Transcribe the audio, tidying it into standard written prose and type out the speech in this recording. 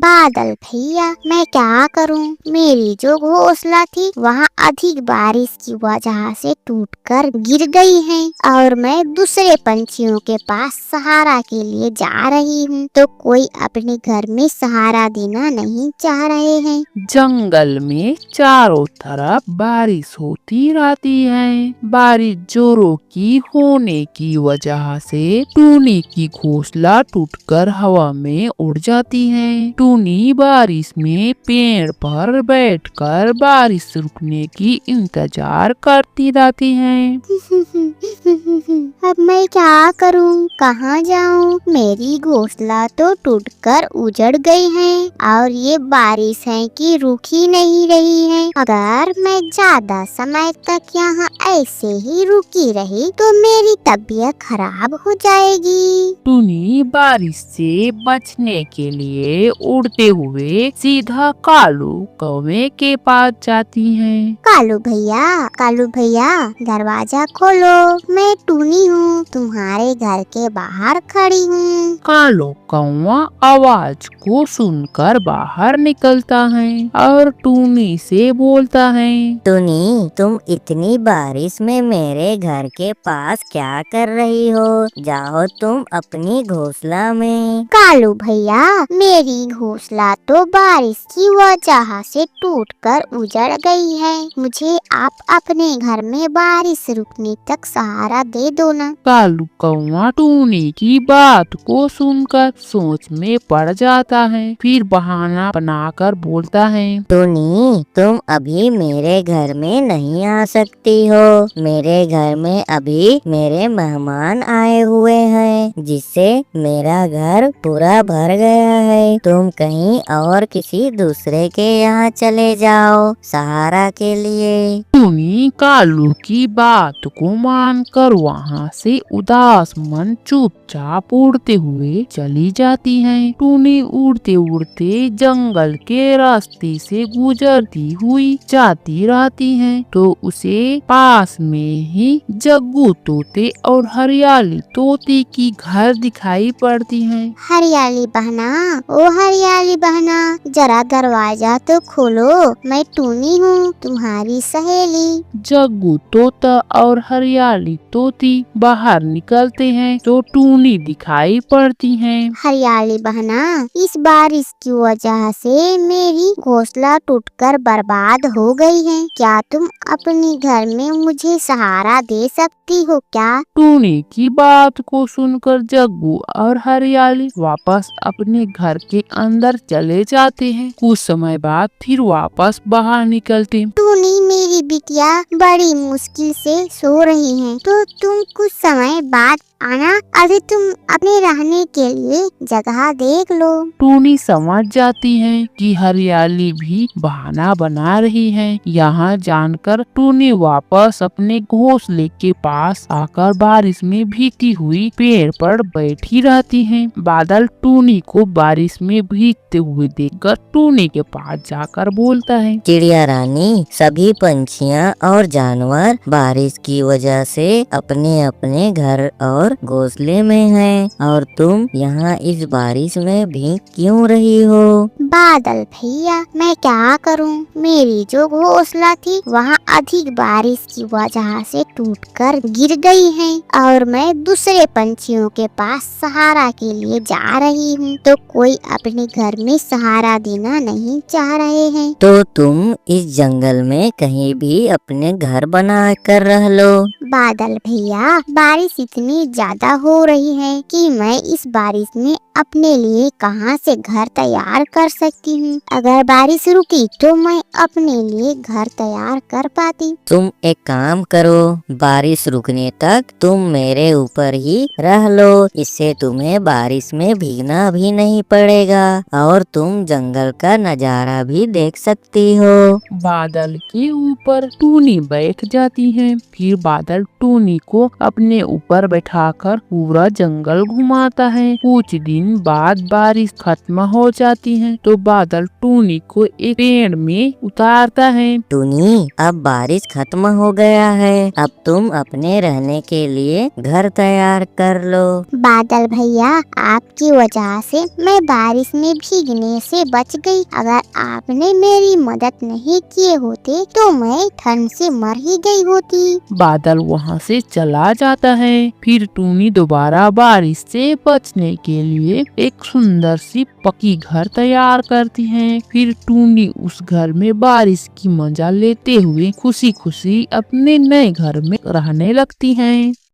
बादल भैया, मैं क्या करूं? मेरी जो घोंसला थी वहाँ अधिक बारिश की वजह से टूटकर गिर गई है और मैं दूसरे पंछियों के पास सहारा के लिए जा रही हूँ, तो कोई अपने घर में सहारा देना नहीं चाह रहे हैं। जंगल में चारों तरफ बारिश होती रहती है। बारिश जोरों की होने की वजह से टूनी की घोंसला टूटकर हवा में उड़ जाती है। टूनी बारिश में पेड़ पर बैठकर बारिश रुकने की इंतजार करती रहती है। अब मैं क्या करूं? कहाँ जाऊं? मेरी घोंसला तो टूटकर उजड़ गई है और ये बारिश है कि रुक ही नहीं रही है। अगर मैं ज्यादा समय तक यहाँ ऐसे ही रुकी रही तो मेरी तबीयत खराब हो जाएगी। टूनी बारिश से बचने के लिए उड़ते हुए सीधा कालू कौवे के पास जाती है। कालू भैया दरवाजा खोलो, मैं टूनी हूँ, तुम्हारे घर के बाहर खड़ी हूँ। कालो कौवा आवाज को सुनकर बाहर निकलता है और टूनी से बोलता है, टूनी, तुम इतनी बारिश में मेरे घर के पास क्या कर रही हो? जाओ तुम अपनी घोंसला में। कालू भैया, मेरी घोंसला तो बारिश की वजह से टूटकर उजड़ गई है, मुझे आप अपने घर में बारिश रुकने तक सहारा दे दो ना। कालू कौवा टूनी की बात को सुनकर सोच में पड़ जाता है। फिर बहाना बनाकर बोलता है, टूनी, तुम अभी मेरे घर में नहीं आ सकती हो। मेरे घर में अभी मेरे मेहमान आए हुए हैं, जिससे मेरा घर पूरा भर गया है। तुम कहीं और किसी दूसरे के यहाँ चले जाओ सहारा के लिए। टूनी कालू की बात को मानकर वहाँ से उदास मन चुपचाप उड़ते हुए चली जाती है। टूनी उड़ते उड़ते जंगल के रास्ते से गुजरती हुई जाती रहती है, तो उसे पास में ही जग्गू तोते और हरियाली तोते की घर दिखाई पड़ती है। हरियाली बहना, ओ हरियाली बहना, जरा दरवाजा तो खोलो, मैं टूनी हूँ, तुम्हारी सहेली। जग्गू तोता और हरियाली तोती बाहर निकलते हैं तो टूनी दिखाई पड़ती है। हरियाली बहना, इस बारिश की वजह से मेरी घोंसला टूटकर बर्बाद हो गई है, क्या तुम अपने घर में मुझे सहारा दे सकती हो क्या? टूनी की बात को सुनकर जग्गू और हरियाली वापस अपने घर के अंदर चले जाते हैं। कुछ समय बाद फिर वापस बाहर निकलते। टूनी, मेरी बिटिया बड़ी मुश्किल से सो रही हैं, तो तुम कुछ समय बाद आना, अभी तुम अपने रहने के लिए जगह देख लो। टूनी समझ जाती है कि हरियाली भी बहाना बना रही है। यहाँ जानकर टूनी वापस अपने घोंसले के पास आकर बारिश में भीगती हुई पेड़ पर बैठी रहती है। बादल टूनी को बारिश में भीगते हुए देखकर टूनी के पास जाकर बोलता है, चिड़िया रानी, सभी पंछियाँ और जानवर बारिश की वजह से अपने अपने घर और घोंसले में हैं, और तुम यहाँ इस बारिश में भीग क्यों रही हो? बादल भैया, मैं क्या करूं? मेरी जो घोंसला थी वहाँ अधिक बारिश की वजह से टूटकर गिर गई है और मैं दूसरे पंछियों के पास सहारा के लिए जा रही हूँ, तो कोई अपने घर में सहारा देना नहीं चाह रहे हैं। तो तुम इस जंगल में कहीं भी अपने घर बना कर रह लो। बादल भैया, बारिश इतनी ज्यादा हो रही है कि मैं इस बारिश में अपने लिए कहाँ से घर तैयार कर सकती हूँ। अगर बारिश रुकी तो मैं अपने लिए घर तैयार कर पाती। तुम एक काम करो, बारिश रुकने तक तुम मेरे ऊपर ही रह लो, इससे तुम्हें बारिश में भीगना भी नहीं पड़ेगा और तुम जंगल का नजारा भी देख सकती हो। बादल के ऊपर टूनी बैठ जाती है। फिर बादल बादल टूनी को अपने ऊपर बैठाकर पूरा जंगल घुमाता है। कुछ दिन बाद बारिश खत्म हो जाती है तो बादल टूनी को एक पेड़ में उतारता है। टूनी, अब बारिश खत्म हो गया है, अब तुम अपने रहने के लिए घर तैयार कर लो। बादल भैया, आपकी वजह से मैं बारिश में भीगने से बच गई। अगर आपने मेरी मदद नहीं किए होते तो मैं ठंड से मर ही गई होती। बादल वहाँ से चला जाता है। फिर टूनी दोबारा बारिश से बचने के लिए एक सुंदर सी पक्की घर तैयार करती है। फिर टूनी उस घर में बारिश की मजा लेते हुए खुशी खुशी अपने नए घर में रहने लगती है।